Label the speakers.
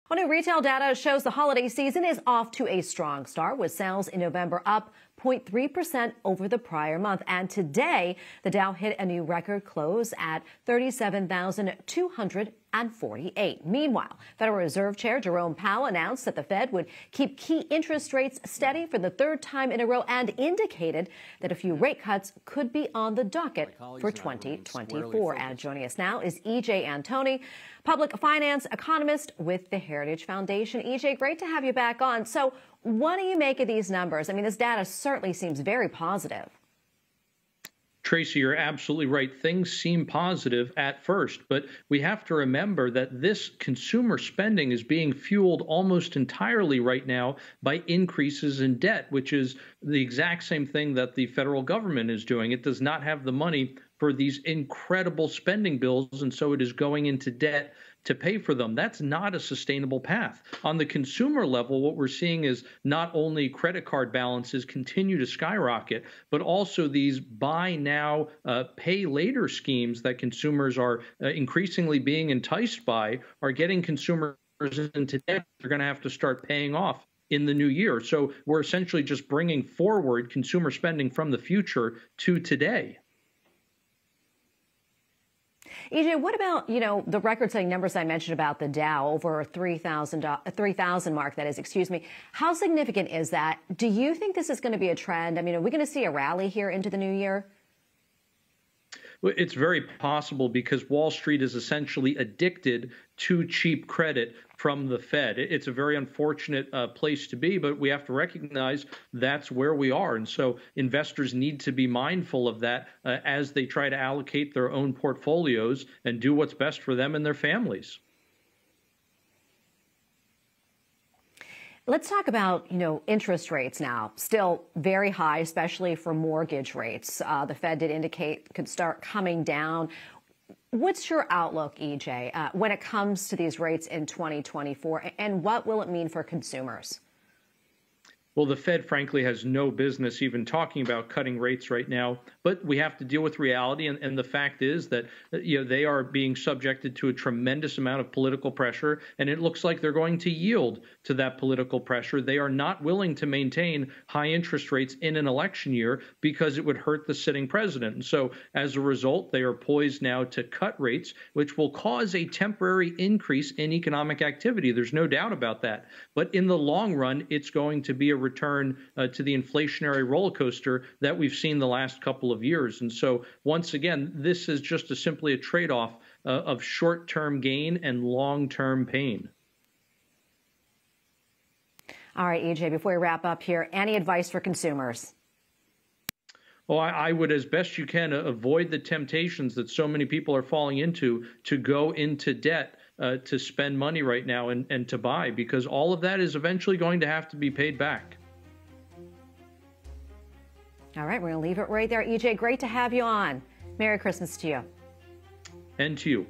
Speaker 1: Well, new retail data shows the holiday season is off to a strong start, with sales in November up 0.3% over the prior month. And today, the Dow hit a new record close at 37,248. Meanwhile, Federal Reserve Chair Jerome Powell announced that the Fed would keep key interest rates steady for the third time in a row and indicated that a few rate cuts could be on the docket for 2024. And joining us now is Antoni, public finance economist with the Heritage Foundation. Great to have you back on. So what do you make of these numbers? I mean, this data certainly seems very positive.
Speaker 2: Tracy, you're absolutely right. Things seem positive at first, but we have to remember that this consumer spending is being fueled almost entirely right now by increases in debt, which is the exact same thing that the federal government is doing. It does not have the money for these incredible spending bills, and so it is going into debt to pay for them. That's not a sustainable path. On the consumer level, what we're seeing is not only credit card balances continue to skyrocket, but also these buy now, pay later schemes that consumers are increasingly being enticed by are getting consumers into debt. They're going to have to start paying off in the new year. So we're essentially just bringing forward consumer spending from the future to today.
Speaker 1: What about, the record-setting numbers I mentioned about the Dow, over 3,000 mark, that is, excuse me. How significant is that? Do you think this is going to be a trend? I mean, are we going to see a rally here into the new year?
Speaker 2: Well, it's very possible because Wall Street is essentially addicted to cheap credit from the Fed. It's a very unfortunate place to be, but we have to recognize that's where we are. And so investors need to be mindful of that as they try to allocate their own portfolios and do what's best for them and their families.
Speaker 1: Let's talk about, interest rates now. Still very high, especially for mortgage rates. The Fed did indicate could start coming down. What's your outlook, when it comes to these rates in 2024, and what will it mean for consumers?
Speaker 2: Well, the Fed, frankly, has no business even talking about cutting rates right now, but we have to deal with reality. And the fact is that, they are being subjected to a tremendous amount of political pressure, and it looks like they're going to yield to that political pressure. They are not willing to maintain high interest rates in an election year because it would hurt the sitting president. And so as a result, they are poised now to cut rates, which will cause a temporary increase in economic activity. There's no doubt about that. But in the long run, it's going to be a return to the inflationary roller coaster that we've seen the last couple of years. And so once again, this is just simply a trade-off of short-term gain and long-term pain.
Speaker 1: All right, before we wrap up here, any advice for consumers?
Speaker 2: Well, I would, as best you can, avoid the temptations that so many people are falling into to go into debt to spend money right now and to buy, because all of that is eventually going to have to be paid back.
Speaker 1: All right, we're going to leave it right there. Great to have you on. Merry Christmas to you.
Speaker 2: And to you.